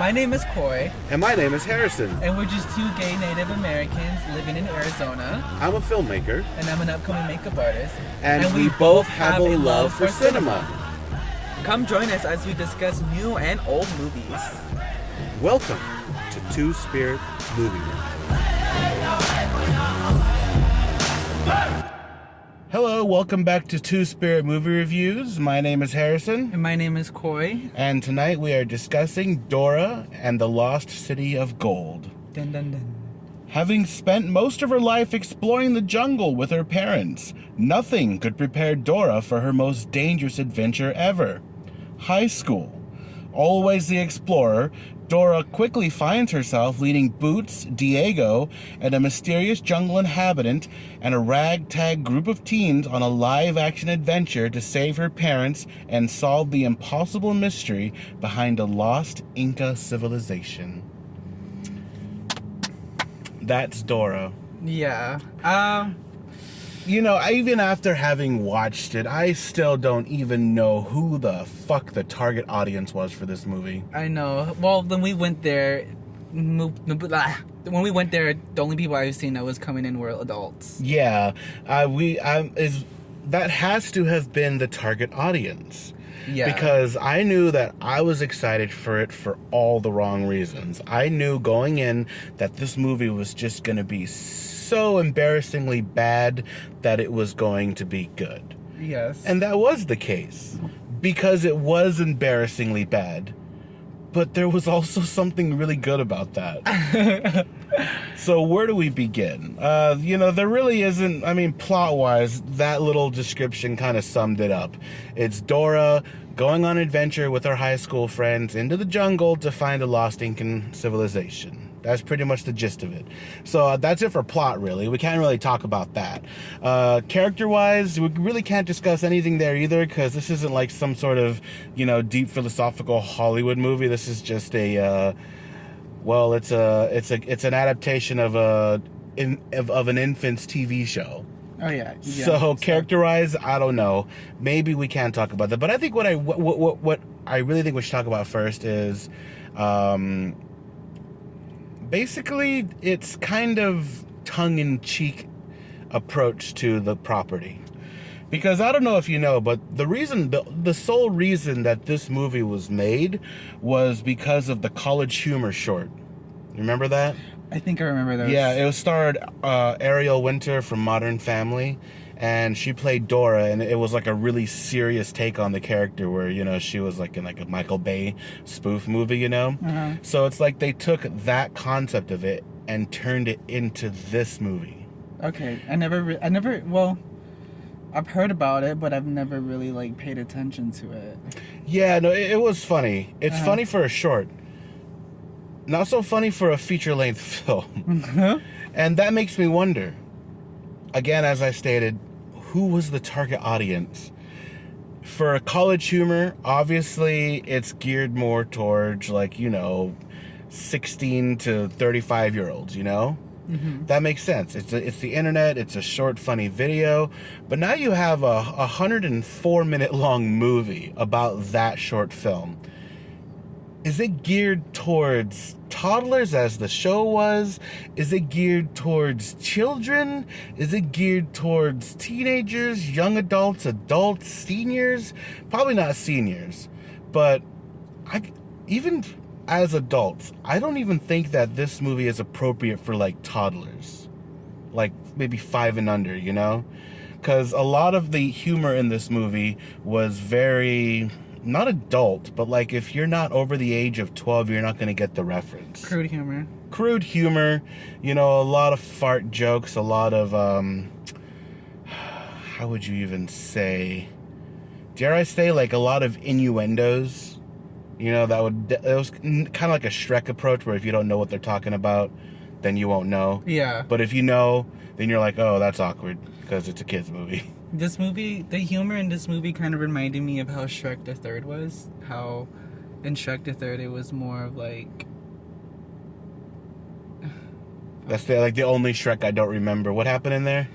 My name is Cauy. And my name is Harrison. And we're just two gay Native Americans living in Arizona. I'm a filmmaker. And I'm an upcoming makeup artist. And we both have a love for cinema. Come join us as we discuss new and old movies. Welcome to Two Spirit Movie Reviews. Hello, welcome back to Two Spirit Movie Reviews. My name is Harrison. And my name is Cauy. And tonight we are discussing DORA and the Lost City of Gold. Dun dun dun. Having spent most of her life exploring the jungle with her parents, nothing could prepare Dora for her most dangerous adventure ever. High school. Always the explorer, Dora quickly finds herself leading Boots, Diego, and a mysterious jungle inhabitant and a ragtag group of teens on a live-action adventure to save her parents and solve the impossible mystery behind a lost Inca civilization. That's Dora. Yeah. You know, even after having watched it, I still don't even know who the fuck the target audience was for this movie. I know. Well, when we went there, the only people I've seen that was coming in were adults. Yeah, that has to have been the target audience. Yeah. Because I knew that I was excited for it for all the wrong reasons. I knew going in that this movie was just going to be so embarrassingly bad that it was going to be good. Yes. And that was the case. Because it was embarrassingly bad. But there was also something really good about that. So where do we begin? There really isn't, plot-wise, that little description kind of summed it up. It's Dora going on an adventure with her high school friends into the jungle to find a lost Incan civilization. That's pretty much the gist of it. So that's it for plot, really. We can't really talk about that. Character-wise, we really can't discuss anything there either, because this isn't like some sort of, deep philosophical Hollywood movie. This is just it's an adaptation of an infant's TV show. Oh yeah. So character-wise, I don't know. Maybe we can talk about that. But I think what I really think we should talk about first is, basically, it's kind of tongue-in-cheek approach to the property. Because I don't know if you know, but the sole reason that this movie was made was because of the College Humor short. Remember that? I think I remember those. Yeah, it was starred Ariel Winter from Modern Family, and she played Dora, and it was like a really serious take on the character where, she was like in like a Michael Bay spoof movie, Uh-huh. So it's like they took that concept of it and turned it into this movie. Okay, I've heard about it, but I've never really paid attention to it. Yeah, no, it was funny. It's funny for a short. Not so funny for a feature-length film. And that makes me wonder, again, as I stated, who was the target audience? For College Humor, obviously, it's geared more towards, 16 to 35-year-olds, Mm-hmm. That makes sense. It's the internet. It's a short, funny video. But now you have a 104-minute-long movie about that short film. Is it geared towards toddlers as the show was? Is it geared towards children? Is it geared towards teenagers, young adults, seniors? Probably not seniors. But even as adults, I don't even think that this movie is appropriate for toddlers. Maybe 5 and under, Because a lot of the humor in this movie was very... not adult, but if you're not over the age of 12, you're not going to get the reference. Crude humor, a lot of fart jokes, a lot of, how would you even say, dare I say, a lot of innuendos, it was kind of like a Shrek approach, where if you don't know what they're talking about, then you won't know. Yeah. But if you know, then you're like, oh, that's awkward, because it's a kid's movie. This movie, the humor in this movie kind of reminded me of how Shrek the Third was. How in Shrek the Third it was more of That's the only Shrek I don't remember. What happened in there?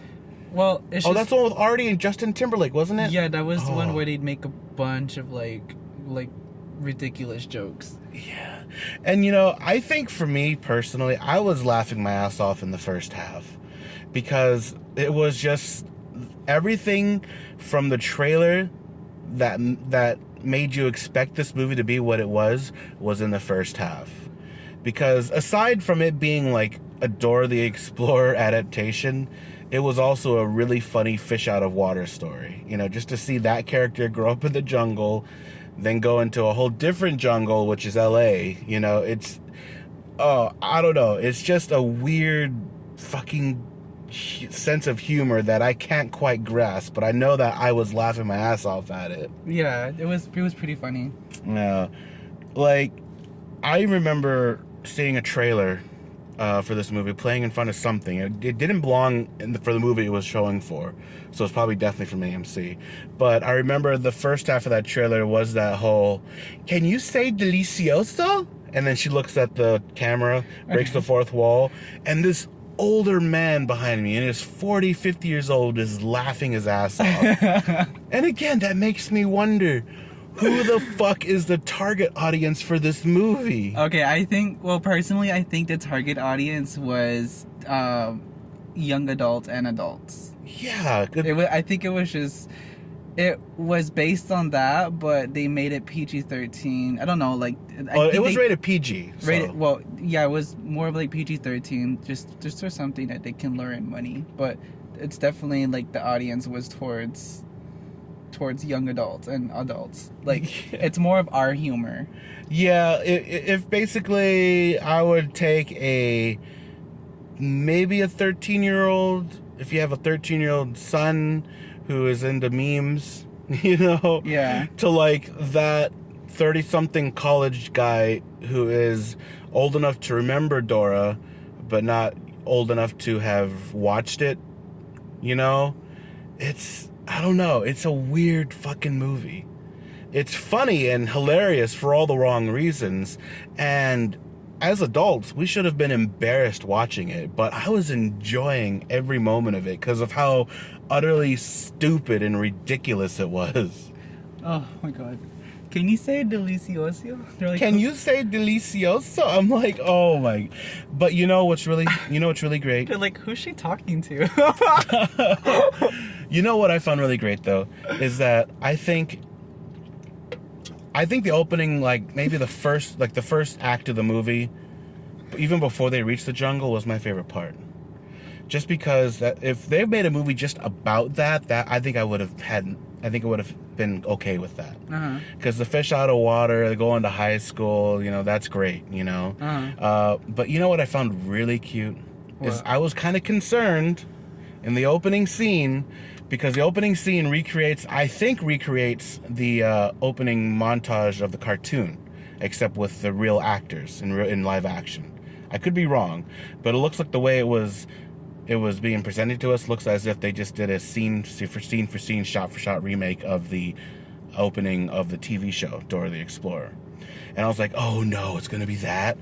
Well, it's that's the one with Artie and Justin Timberlake, wasn't it? Yeah, that was the one where they'd make a bunch of like ridiculous jokes. Yeah. And I think for me personally, I was laughing my ass off in the first half because it was just everything from the trailer that made you expect this movie to be what it was in the first half. Because aside from it being like a Dora the Explorer adaptation, it was also a really funny fish out of water story. Just to see that character grow up in the jungle, then go into a whole different jungle, which is LA. It's, I don't know. It's just a weird fucking sense of humor that I can't quite grasp, but I know that I was laughing my ass off at it. Yeah, it was pretty funny. Yeah. Like, I remember seeing a trailer for this movie playing in front of something. It didn't belong for the movie it was showing for, so it's probably definitely from AMC. But I remember the first half of that trailer was that whole, "Can you say delicioso?" And then she looks at the camera, breaks the fourth wall, and this older man behind me, and is 40, 50 years old, is laughing his ass off. And again, that makes me wonder, who the fuck is the target audience for this movie? Okay, personally, I think the target audience was young adults and adults. Yeah. I think it was based on that, but they made it PG-13. I don't know, like... it was rated PG. So. It was more of like PG-13, just for something that they can lure in money. But it's definitely like the audience was towards young adults and adults. Like, it's more of our humor. Yeah, if basically I would take maybe a 13-year-old, if you have a 13-year-old son who is into memes, Yeah. to like that 30-something college guy who is old enough to remember Dora, but not old enough to have watched it, I don't know. It's a weird fucking movie. It's funny and hilarious for all the wrong reasons. And as adults, we should have been embarrassed watching it. But I was enjoying every moment of it because of how utterly stupid and ridiculous it was. Oh my god. Can you say delicioso? Like, can you say delicioso? I'm like, oh my. But you know what's really great? They're like, who's she talking to? You know what I found really great though is that I think the opening, like maybe the first act of the movie, even before they reach the jungle, was my favorite part. Just because that if they've made a movie just about that I think it would have been okay with that. Because the fish out of water, they go into high school, that's great, But you know what I found really cute is I was kind of concerned in the opening scene, because the opening scene recreates the opening montage of the cartoon, except with the real actors in live action. I could be wrong, but it looks like the way it was being presented to us looks as if they just did a scene for scene, shot for shot remake of the opening of the TV show Dora the Explorer. And I was like, oh no, it's gonna be that.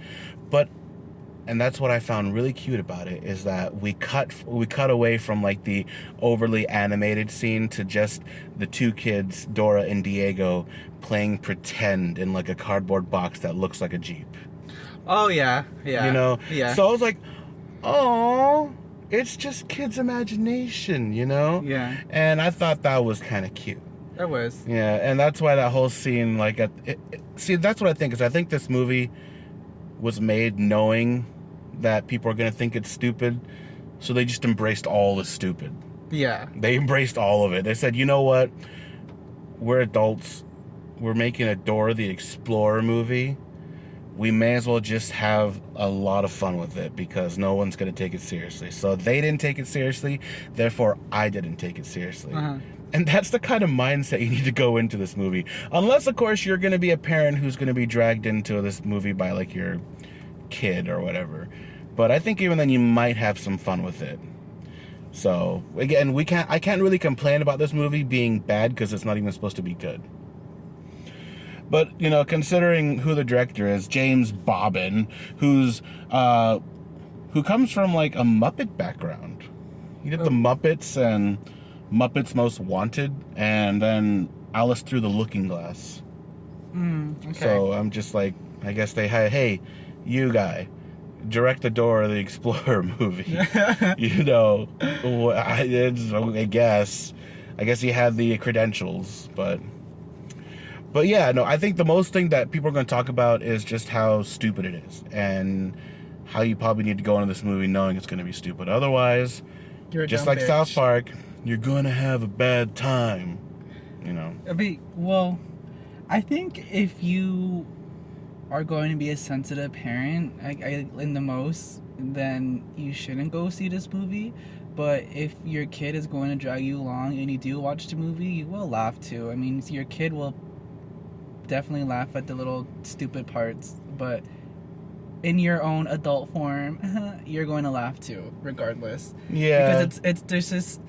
And that's what I found really cute about it, is that we cut away from like the overly animated scene to just the two kids, Dora and Diego, playing pretend in like a cardboard box that looks like a Jeep. Oh yeah. Yeah. So I was like, oh, it's just kids' imagination, Yeah. And I thought that was kind of cute. That was. Yeah, and that's why that whole scene, like, that's what I think, is I think this movie was made knowing that people are going to think it's stupid, so they just embraced all the stupid. Yeah. They embraced all of it. They said, you know what? We're adults. We're making a Dora the Explorer movie. We may as well just have a lot of fun with it because no one's going to take it seriously. So they didn't take it seriously, therefore I didn't take it seriously. And that's the kind of mindset you need to go into this movie. Unless, of course, you're going to be a parent who's going to be dragged into this movie by, like, your kid or whatever. But I think even then you might have some fun with it. So, again, I can't really complain about this movie being bad because it's not even supposed to be good. But, considering who the director is, James Bobbin, who comes from, like, a Muppet background. He did the Muppets and Muppets Most Wanted, and then Alice Through the Looking Glass. Okay. So I'm just like, I guess they had, hey, you guy, direct the Dora the Explorer movie. You know, I guess he had the credentials, but yeah, no, I think the most thing that people are going to talk about is just how stupid it is, and how you probably need to go into this movie knowing it's going to be stupid. Otherwise, You're a just dumb like bitch. South Park, you're going to have a bad time, you know. Well, I think if you are going to be a sensitive parent, in the most, then you shouldn't go see this movie. But if your kid is going to drag you along and you do watch the movie, you will laugh too. I mean, your kid will definitely laugh at the little stupid parts, but in your own adult form, you're going to laugh too, regardless. Yeah. Because there's this,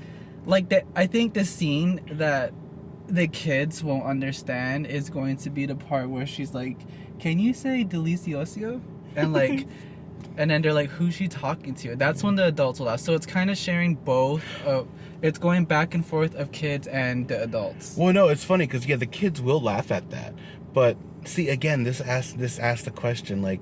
like, that. I think the scene that the kids won't understand is going to be the part where she's like, "Can you say delicioso?" And like, and then they're like, "Who's she talking to?" That's when the adults will laugh. So it's kind of sharing both. It's going back and forth of kids and the adults. Well, no, it's funny because the kids will laugh at that, but see, again, this asks the question, like,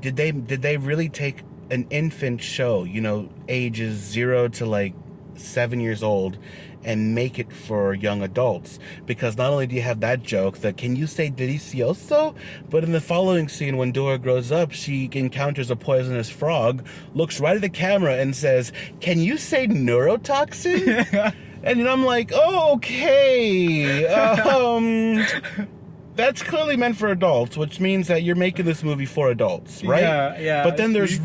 did they really take an infant show, you know, ages 0 to like 7 years old, and make it for young adults? Because not only do you have that joke, that "can you say delicioso?" but in the following scene, when Dora grows up, she encounters a poisonous frog, looks right at the camera and says, "Can you say neurotoxin?" And I'm like, oh, okay, that's clearly meant for adults, which means that you're making this movie for adults, right? Yeah. But then there's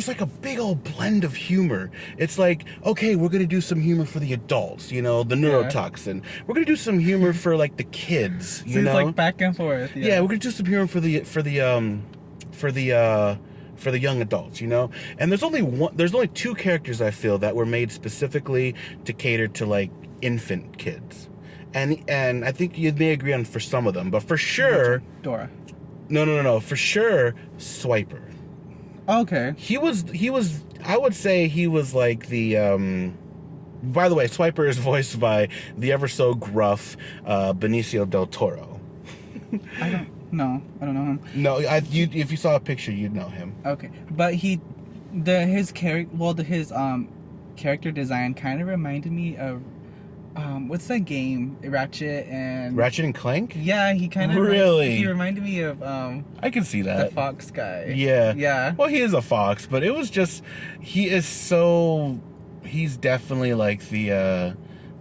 like a big old blend of humor. It's like, okay, we're gonna do some humor for the adults, you know, the neurotoxin. We're gonna do some humor for like the kids, you know. It's like back and forth. Yeah, we're gonna do some humor for the young adults, you know. And there's only two characters I feel that were made specifically to cater to like infant kids. And I think you may agree on for some of them, but for sure, Dora. No. For sure, Swiper. Okay. He was. I would say he was like the. By the way, Swiper is voiced by the ever so gruff Benicio del Toro. I don't know him. No, if you saw a picture, you'd know him. Okay, but his character design kind of reminded me of what's that game? Ratchet and Clank? Yeah, he kind of he reminded me of I can see that. the fox guy. Yeah. Well, he is a fox, but it was just he's definitely like the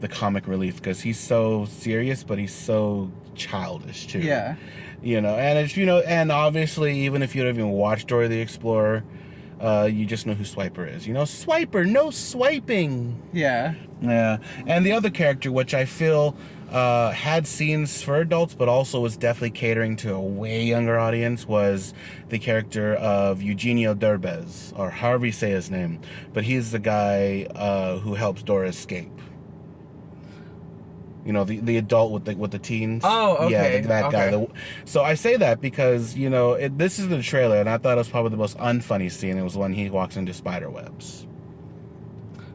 comic relief, because he's so serious, but he's so childish too. Yeah. You know, and it's, you know, and obviously even if you don't even watch Dora the Explorer, you just know who Swiper is. You know, Swiper, no swiping. Yeah. Yeah. And the other character, which I feel had scenes for adults, but also was definitely catering to a way younger audience, was the character of Eugenio Derbez, or however you say his name. But he's the guy who helps Dora escape. You know, the adult with the teens. Oh, okay. Yeah, that guy. So I say that because, you know, this is the trailer, and I thought it was probably the most unfunny scene. It was when he walks into spider webs.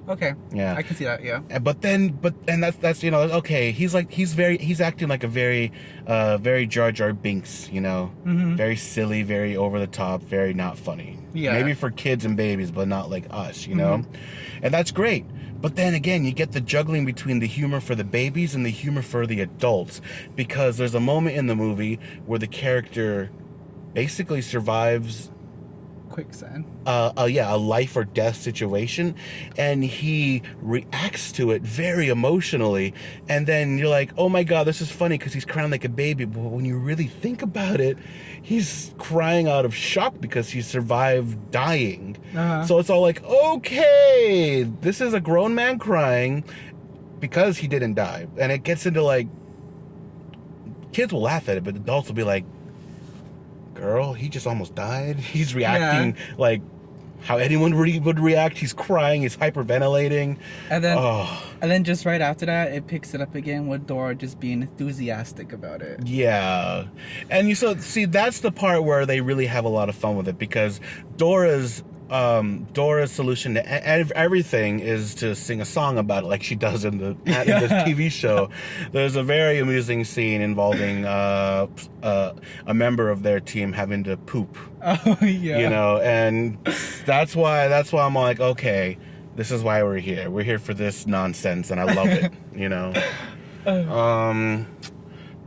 Okay. Yeah. I can see that. Yeah. But that's you know, okay. He's acting like a very Jar Jar Binks. You know, very silly, very over the top, very not funny. Yeah. Maybe for kids and babies, but not like us. You know, and that's great. But then again, you get the juggling between the humor for the babies and the humor for the adults, because there's a moment in the movie where the character basically survives quicksand. A life or death situation, and he reacts to it very emotionally, and then you're like, oh my god, this is funny because he's crying like a baby, but when you really think about it, he's crying out of shock because he survived dying. So it's all like, okay, this is a grown man crying because he didn't die. And it gets into like, kids will laugh at it, but adults will be like, girl, he just almost died. He's reacting like how anyone would react. He's crying, he's hyperventilating. And then just right after that, it picks it up again with Dora just being enthusiastic about it. Yeah. And see, that's the part where they really have a lot of fun with it, because Dora's Dora's solution to everything is to sing a song about it, like she does in the TV show. There's a very amusing scene involving a member of their team having to poop. Oh yeah. You know, and that's why I'm like, okay, this is why we're here. We're here for this nonsense, and I love it. You know.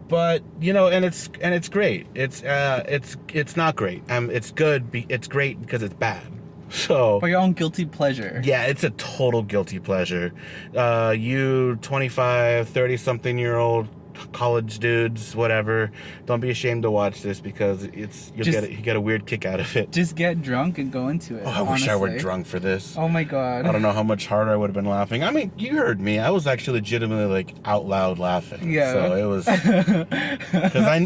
But you know, and it's great. It's not great. It's good. It's great because it's bad. So for your own guilty pleasure. Yeah, it's a total guilty pleasure. You 25, 30-something-year-old college dudes, whatever, don't be ashamed to watch this because you get a weird kick out of it. Just get drunk and go into it. Oh, I wish I were drunk for this. Oh my god. I don't know how much harder I would have been laughing. I mean, you heard me. I was actually legitimately like out loud laughing. Yeah. So it was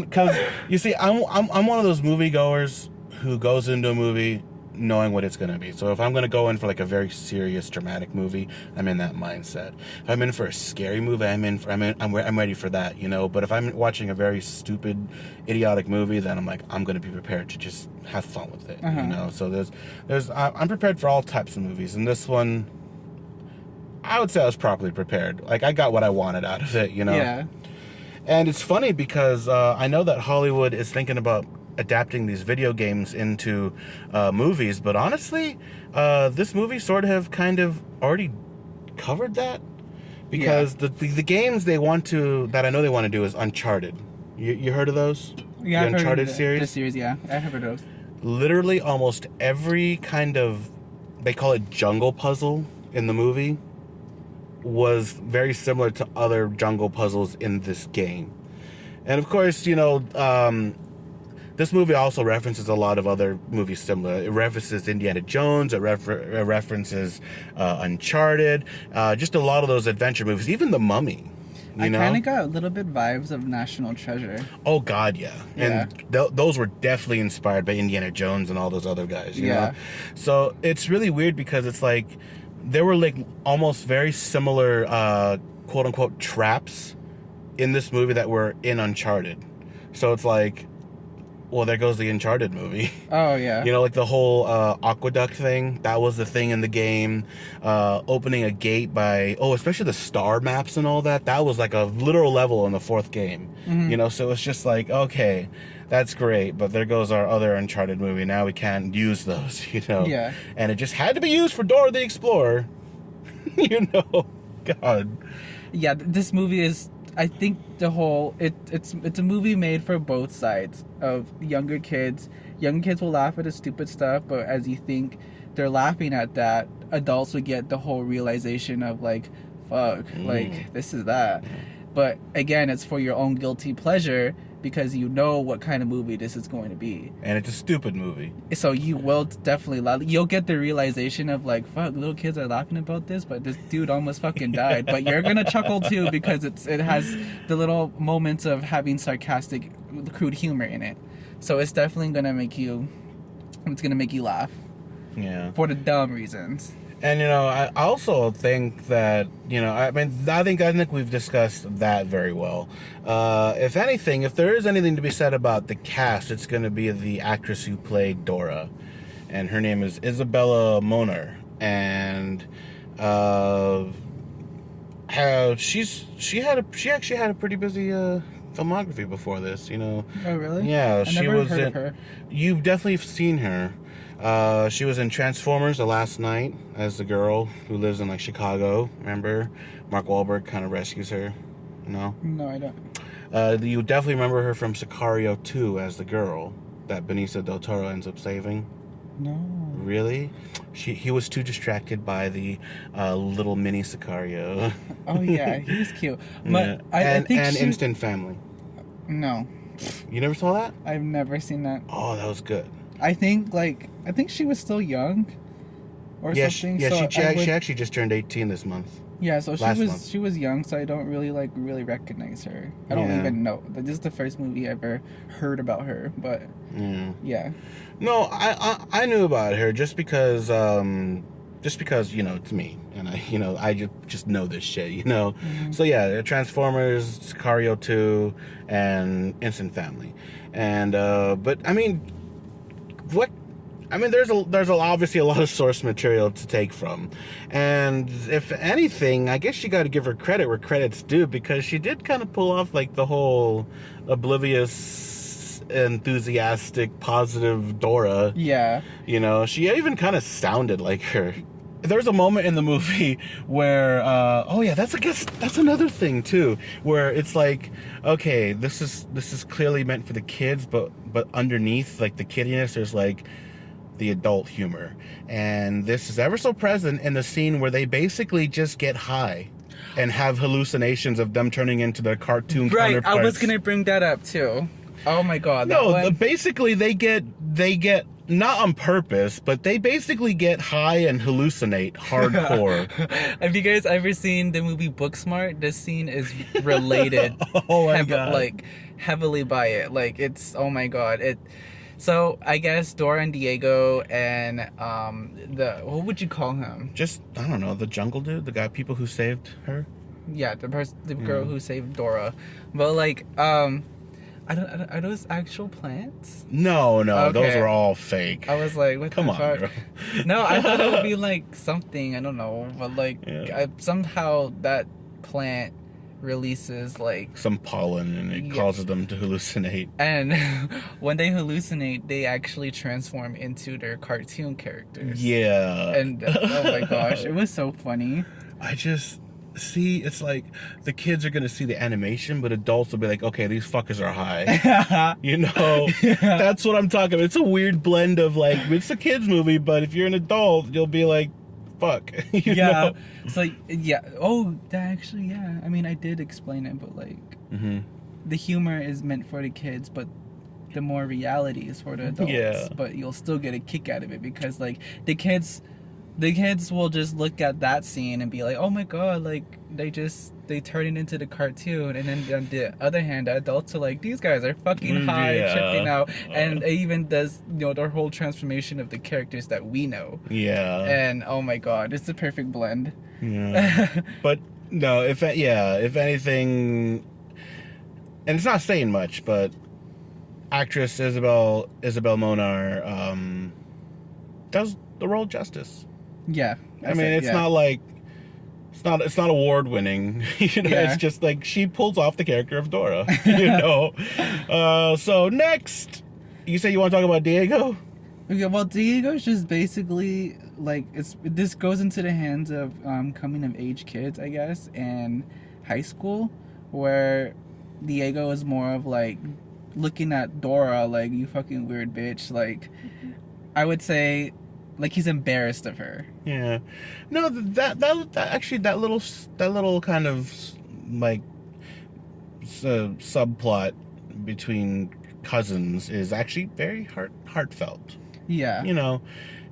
because you see, I'm one of those moviegoers who goes into a movie knowing what it's going to be. So if I'm going to go in for like a very serious dramatic movie, I'm in that mindset. If I'm in for a scary movie, I'm ready for that, you know. But if I'm watching a very stupid, idiotic movie, then I'm like, I'm going to be prepared to just have fun with it, you know. So I'm prepared for all types of movies, and this one, I would say I was properly prepared. Like, I got what I wanted out of it, you know. Yeah. And it's funny because I know that Hollywood is thinking about adapting these video games into movies, but honestly, this movie sort of kind of already covered that, because the games they want to, that I know they want to do, is Uncharted. You heard of those? Yeah, the I've Uncharted heard of series? The series, yeah, I've heard of those. Literally almost every kind of, they call it jungle puzzle in the movie, was very similar to other jungle puzzles in this game. And of course, you know, this movie also references a lot of other movies similar. It references Indiana Jones. It references Uncharted. Just a lot of those adventure movies. Even The Mummy. I kind of got a little bit vibes of National Treasure. Oh, God, yeah. And those were definitely inspired by Indiana Jones and all those other guys, you know? So it's really weird because it's like there were like almost very similar quote-unquote traps in this movie that were in Uncharted. So it's like, well, there goes the Uncharted movie. Oh, yeah. You know, like the whole aqueduct thing, that was the thing in the game. Opening a gate especially the star maps and all that, that was like a literal level in the fourth game. Mm-hmm. You know, so it's just like, okay, that's great, but there goes our other Uncharted movie. Now we can't use those, you know? Yeah. And it just had to be used for Dora the Explorer. You know? God. Yeah, this movie is... I think it's a movie made for both sides of younger kids. Young kids will laugh at the stupid stuff, but as you think they're laughing at that, adults would get the whole realization of like, fuck, like this is that. But again, it's for your own guilty pleasure because you know what kind of movie this is going to be. And it's a stupid movie. So you will definitely laugh. You'll get the realization of like, fuck, little kids are laughing about this, but this dude almost fucking died. But you're going to chuckle too because it has the little moments of having sarcastic, crude humor in it. So it's definitely going to make you laugh. Yeah. For the dumb reasons. And, you know, I also think that, you know, I think we've discussed that very well. If anything, if there is anything to be said about the cast, it's going to be the actress who played Dora. And her name is Isabella Moner. And she actually had a pretty busy filmography before this, you know. Oh, really? Yeah, she was in her. You've definitely seen her. She was in Transformers: The Last Night as the girl who lives in like Chicago. Remember, Mark Wahlberg kind of rescues her. No, I don't. You definitely remember her from Sicario 2 as the girl that Benicio del Toro ends up saving. No, really? He was too distracted by the little mini Sicario. Oh yeah, he was cute. But I think Instant Family. No, you never saw that? I've never seen that. Oh, that was good. I think she was still young, or something. Yeah, so she actually just turned 18 this month. Yeah, so she was young, so I don't really recognize her. I don't even know. This is the first movie I ever heard about her, but yeah. No, I knew about her just because you know it's me, and I just know this shit, you know. Mm-hmm. So yeah, Transformers, Sicario 2, and Instant Family, and but I mean. What I mean, there's obviously a lot of source material to take from, and if anything, I guess you got to give her credit where credit's due, because she did kind of pull off like the whole oblivious, enthusiastic, positive Dora. Yeah. You know, she even kind of sounded like her. There's a moment in the movie where, that's another thing too, where it's like, okay, this is clearly meant for the kids, but underneath like the kiddiness, there's like the adult humor, and this is ever so present in the scene where they basically just get high and have hallucinations of them turning into their cartoon counterparts. I was gonna bring that up too. Oh my god. Basically they get not on purpose, but they basically get high and hallucinate hardcore. Have you guys ever seen the movie Booksmart? This scene is related heavily by it. Like, it's, oh my god. So I guess Dora and Diego and what would you call him? Just, I don't know, the jungle dude, the people who saved her. Yeah, the girl who saved Dora. But like, are those actual plants? No, okay. Those are all fake. I was like, what Come the on, fuck? girl. No, I thought it would be like something, I don't know, but like somehow that plant releases like some pollen, and it causes them to hallucinate. And when they hallucinate, they actually transform into their cartoon characters. Yeah. And oh my gosh, it was so funny. See, it's like the kids are gonna see the animation, but adults will be like, okay, these fuckers are high. You know? Yeah. That's what I'm talking about. It's a weird blend of like, it's a kids movie, but if you're an adult, you'll be like, fuck. You know? It's like, yeah. Oh, that actually, yeah. I mean, I did explain it, but like, the humor is meant for the kids, but the more reality is for the adults. Yeah. But you'll still get a kick out of it, because like the kids will just look at that scene and be like, oh my god, like they turn it into the cartoon. And then on the other hand, the adults are like, these guys are fucking high, tripping out. And it even does, their whole transformation of the characters that we know. Yeah. And oh my god, it's the perfect blend. Yeah. But no, if anything, and it's not saying much, but actress Isabel Monar does the role justice. Yeah. I mean, it's not like it's not award winning. It's just like she pulls off the character of Dora. So next, you say you want to talk about Diego? Okay, well, Diego's just basically like this goes into the hands of coming of age kids, I guess, and high school, where Diego is more of like looking at Dora like, you fucking weird bitch. Like, I would say, like, he's embarrassed of her. Yeah. No, that little kind of like subplot between cousins is actually very heartfelt. Yeah.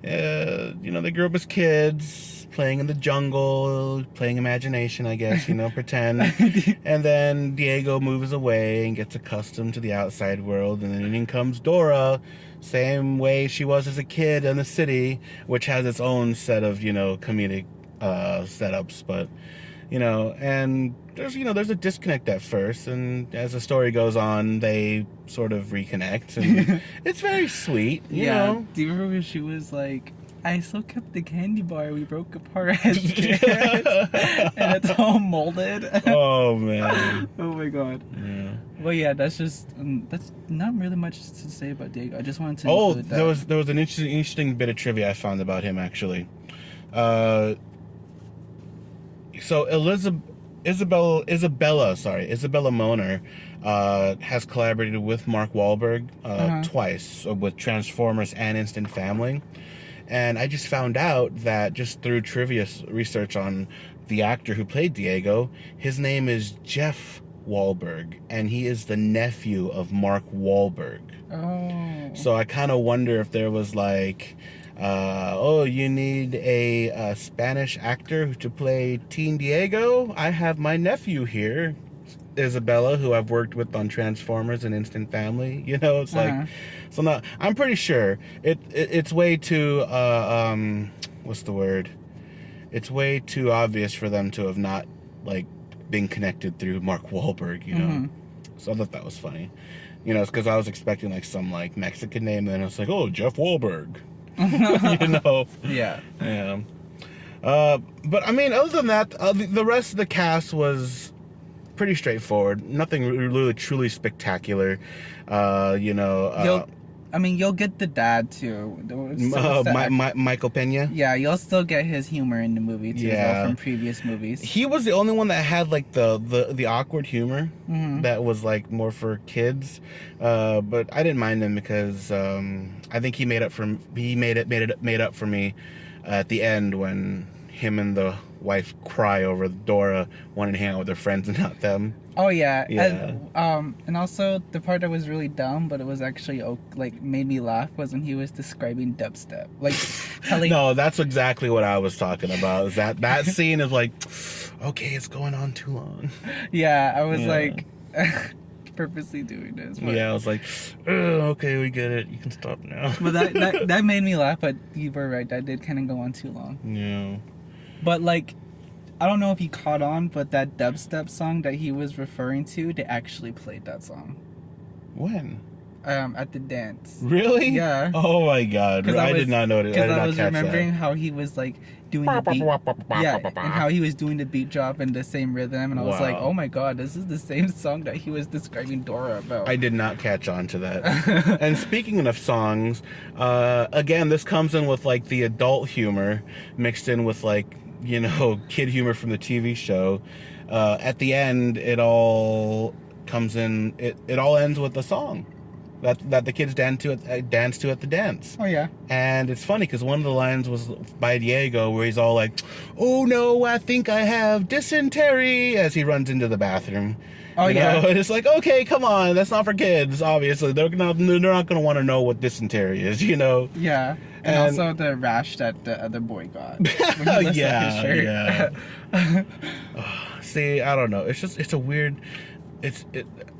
They grew up as kids, playing in the jungle, playing imagination, I guess, pretend. And then Diego moves away and gets accustomed to the outside world, and then in comes Dora, same way she was as a kid in the city, which has its own set of, comedic setups, but, and there's a disconnect at first, and as the story goes on, they sort of reconnect, and it's very sweet, you know? Do you remember when she was like, I still kept the candy bar we broke apart as kids, and it's all molded? Oh, man. Oh, my God. Yeah. Well, yeah, that's just, that's not really much to say about Diego. I just wanted to include that. There was an interesting bit of trivia I found about him, actually. So Isabella Moner has collaborated with Mark Wahlberg twice with Transformers and Instant Family. And I just found out that just through trivia research on the actor who played Diego, his name is Jeff Wahlberg, and he is the nephew of Mark Wahlberg. Oh. So I kind of wonder if there was like, you need a Spanish actor to play Teen Diego? I have my nephew here, Isabella, who I've worked with on Transformers and Instant Family. It's like, so not. I'm pretty sure it's way too what's the word? It's way too obvious for them to have not like been connected through Mark Wahlberg. So I thought that was funny. It's because I was expecting like some like Mexican name, and then it's like, oh, Jeff Wahlberg. You know? Yeah. Yeah. But I mean, other than that, the rest of the cast was pretty straightforward. Nothing really truly spectacular. You'll get the dad too. Michael Pena. Yeah, you'll still get his humor in the movie too, as well, from previous movies. He was the only one that had like the awkward humor that was like more for kids. But I didn't mind him because I think he made up for me at the end when him and the wife cry over Dora wanting to hang out with their friends and not them. Oh yeah. Yeah. And also the part that was really dumb, but it was actually like made me laugh, was when he was describing dubstep, like telling. No, that's exactly what I was talking about. Is that scene is like, okay, it's going on too long. Yeah, I was like, purposely doing this. But, yeah, I was like, okay, we get it. You can stop now. But that made me laugh. But you were right. That did kind of go on too long. Yeah. But like, I don't know if he caught on, but that dubstep song that he was referring to, they actually played that song. When? At the dance. Really? Yeah. Oh my god. I did not know it. Because I was remembering how he was like doing the beat. Yeah, and how he was doing the beat drop in the same rhythm, and I was like, oh my god, this is the same song that he was describing Dora about. I did not catch on to that. And speaking of songs, again, this comes in with like the adult humor mixed in with like, you know, kid humor from the TV show. At the end, it all comes in. It all ends with a song that the kids dance to at the dance. Oh yeah. And it's funny because one of the lines was by Diego, where he's all like, "Oh no, I think I have dysentery," as he runs into the bathroom. Oh yeah. And it's like, okay, come on, that's not for kids. Obviously, they're not going to want to know what dysentery is, you know. Yeah. And also the rash that the other boy got. When he yeah, his shirt. yeah. See, I don't know. It's a weird.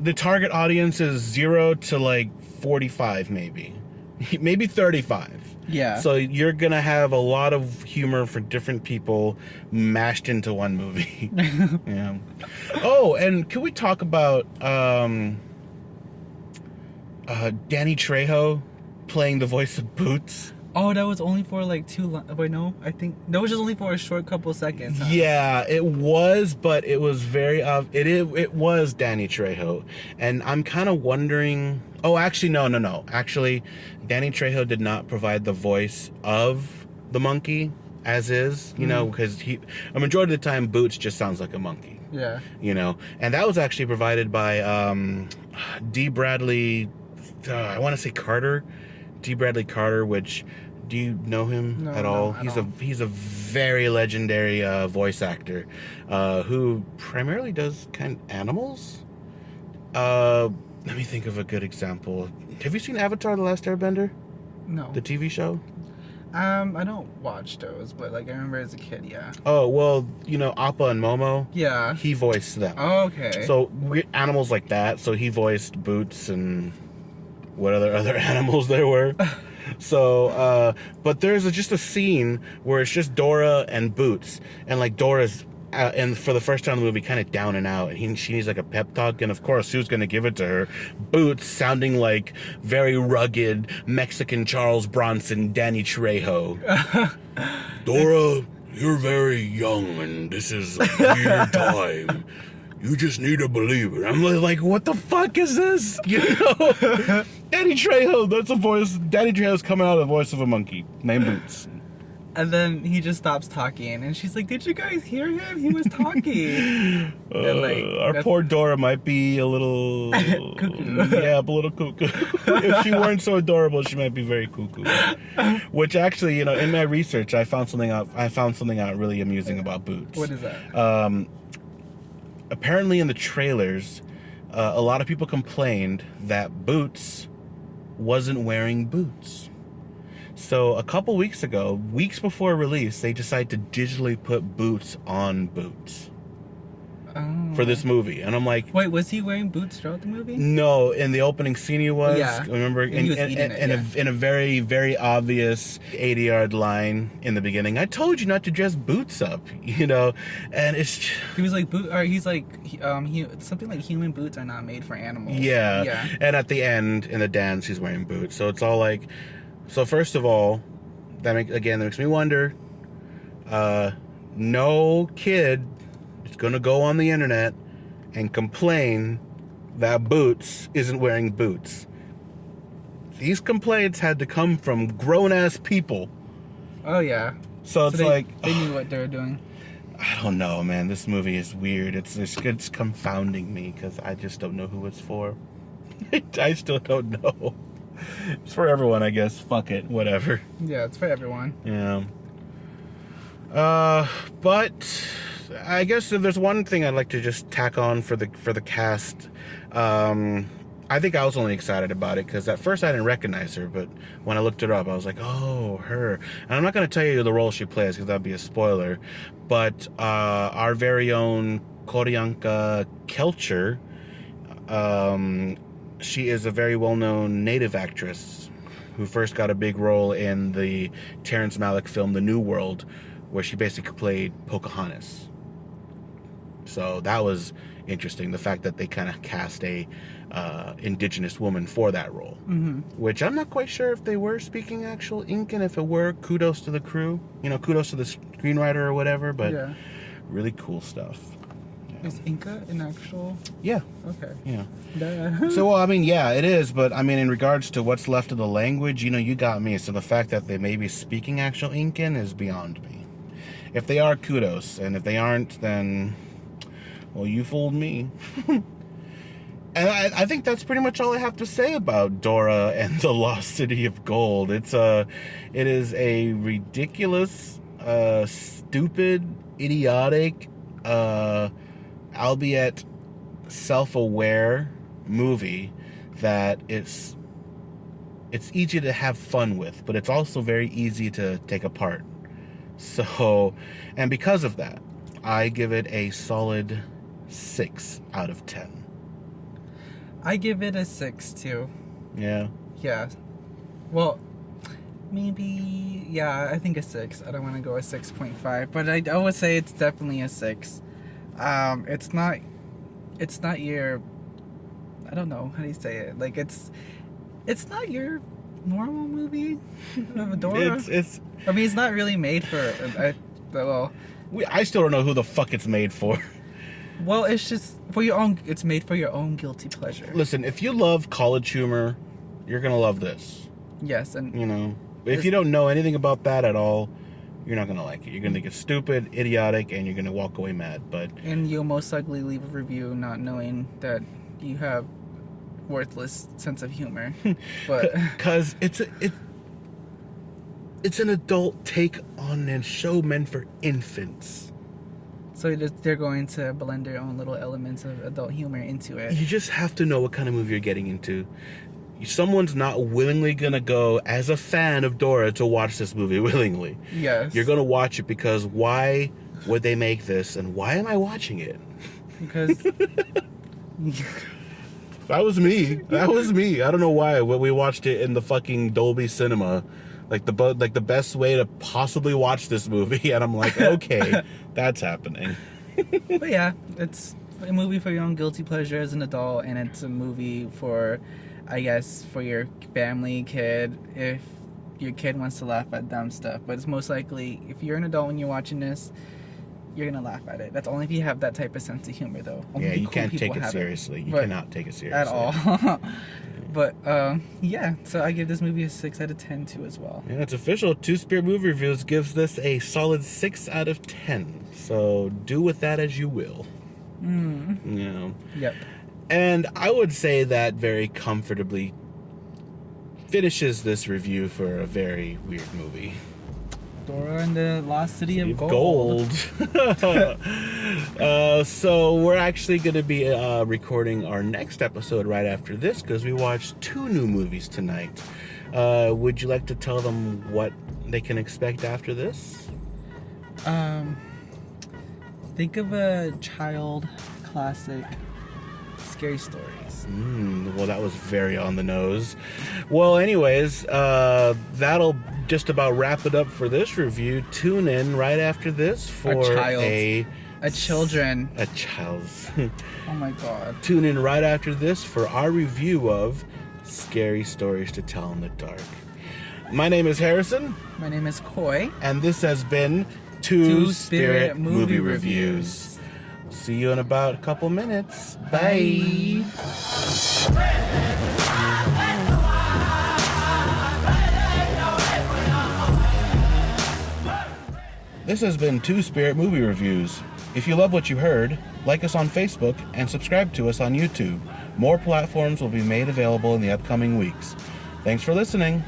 The target audience is 0 to like 45, maybe 35. Yeah. So you're gonna have a lot of humor for different people mashed into one movie. Yeah. Oh, and can we talk about Danny Trejo playing the voice of Boots? Oh, that was only for like wait, no, I think that was just only for a short couple seconds. Huh? Yeah, it was, but it was very it was Danny Trejo, and I'm kind of wondering. Oh, actually, no. Actually, Danny Trejo did not provide the voice of the monkey as is, you know, because a majority of the time Boots just sounds like a monkey. Yeah. You know, and that was actually provided by D. Bradley. I want to say Carter. D. Bradley Carter, which, do you know him at all? He's a very legendary voice actor who primarily does kind of animals. Let me think of a good example. Have you seen Avatar: The Last Airbender? No. The TV show? I don't watch those, but like I remember as a kid, yeah. Oh, well, you know Appa and Momo? Yeah. He voiced them. Oh, okay. So animals like that. So he voiced Boots and what other animals there were. So, but there's just a scene where it's just Dora and Boots, and like Dora's, and for the first time in the movie, kind of down and out, and she needs like a pep talk, and of course, who's going to give it to her? Boots, sounding like very rugged Mexican Charles Bronson, Danny Trejo. Dora, you're very young, and this is a weird time. You just need to believe it. I'm like, what the fuck is this? You know? Danny Trejo, that's a voice. Danny Trejo's coming out of the voice of a monkey named Boots. And then he just stops talking, and she's like, "Did you guys hear him? He was talking." Our poor Dora might be a little cuckoo. Yeah, a little cuckoo. If she weren't so adorable, she might be very cuckoo. Which actually, you know, in my research, I found something out really amusing about Boots. What is that? Apparently, in the trailers, a lot of people complained that Boots wasn't wearing boots. So a couple weeks ago, weeks before release, they decided to digitally put Boots on Boots for this movie. And I'm like... Wait, was he wearing boots throughout the movie? No, in the opening scene he was. Yeah. Remember? In a very, very obvious 80-yard line in the beginning. I told you not to dress Boots up, you know? And it's... He was like, something like human boots are not made for animals. Yeah. And at the end, in the dance, he's wearing boots. So it's all like... So first of all, that makes me wonder. No kid is gonna go on the internet and complain that Boots isn't wearing boots. These complaints had to come from grown-ass people. Oh, yeah. So it's they knew what they were doing. I don't know, man. This movie is weird. It's confounding me because I just don't know who it's for. I still don't know. It's for everyone, I guess. Fuck it. Whatever. Yeah, it's for everyone. Yeah. But I guess if there's one thing I'd like to just tack on for the cast, I think I was only excited about it because at first I didn't recognize her, but when I looked her up, I was like, oh, her. And I'm not going to tell you the role she plays because that'd be a spoiler, but our very own Koryanka Kelcher, she is a very well-known native actress who first got a big role in the Terrence Malick film The New World, where she basically played Pocahontas. So that was interesting, the fact that they kind of cast a indigenous woman for that role. Mm-hmm. Which I'm not quite sure if they were speaking actual Incan. If it were, kudos to the crew. Kudos to the screenwriter or whatever, but yeah. Really cool stuff. Yeah. Is Inca an actual? Yeah. Okay. Yeah. Duh. So, well, I mean, yeah, it is, but I mean, in regards to what's left of the language, you got me. So the fact that they may be speaking actual Incan is beyond me. If they are, kudos. And if they aren't, then, well, you fooled me. And I think that's pretty much all I have to say about Dora and the Lost City of Gold. It is a ridiculous, stupid, idiotic, albeit self-aware movie that it's easy to have fun with, but it's also very easy to take apart. So, and because of that, I give it a solid 6 out of 10. I give it a 6 too. Yeah. Yeah. Well, maybe, yeah, I think a 6. I don't want to go a 6.5, but I would say it's definitely a 6. It's not your, I don't know how do you say it. Like it's not your normal movie of Dora. I mean, it's not really made for. I still don't know who the fuck it's made for. Well, it's just for your own. It's made for your own guilty pleasure. Listen, if you love college humor, you're gonna love this. Yes, and if you don't know anything about that at all, you're not gonna like it. You're gonna think it's stupid, idiotic, and you're gonna walk away mad. And you'll most likely leave a review not knowing that you have worthless sense of humor. But because it's an adult take on a show meant for infants. So they're going to blend their own little elements of adult humor into it. You just have to know what kind of movie you're getting into. Someone's not willingly gonna go as a fan of Dora to watch this movie willingly. Yes. You're gonna watch it because why would they make this and why am I watching it? Because that was me. I don't know why. When we watched it in the fucking Dolby Cinema, like the best way to possibly watch this movie, and I'm like, okay, that's happening. But yeah, it's a movie for your own guilty pleasure as an adult, and it's a movie for, I guess, for your family, kid, if your kid wants to laugh at dumb stuff. But it's most likely, if you're an adult when you're watching this, you're gonna laugh at it. That's only if you have that type of sense of humor, though. Only yeah, you cool can't take it seriously. You cannot take it seriously at all. But yeah, so I give this movie a 6 out of 10 too as well. Yeah, it's official. Two Spirit Movie Reviews gives this a solid 6 out of 10. So do with that as you will. Yep. And I would say that very comfortably finishes this review for a very weird movie. Dora and the Lost City of Gold. So we're actually going to be recording our next episode right after this because we watched 2 new movies tonight. Would you like to tell them what they can expect after this? Think of a child classic, Scary Stories. Well, that was very on the nose. Well, anyways, that'll just about wrap it up for this review. Tune in right after this for a child's. Oh my god. Tune in right after this for our review of Scary Stories to Tell in the Dark. My name is Harrison. My name is Cauy. And this has been Two Spirit Movie Reviews. See you in about a couple minutes. Bye. This has been Two Spirit Movie Reviews. If you love what you heard, like us on Facebook and subscribe to us on YouTube. More platforms will be made available in the upcoming weeks. Thanks for listening.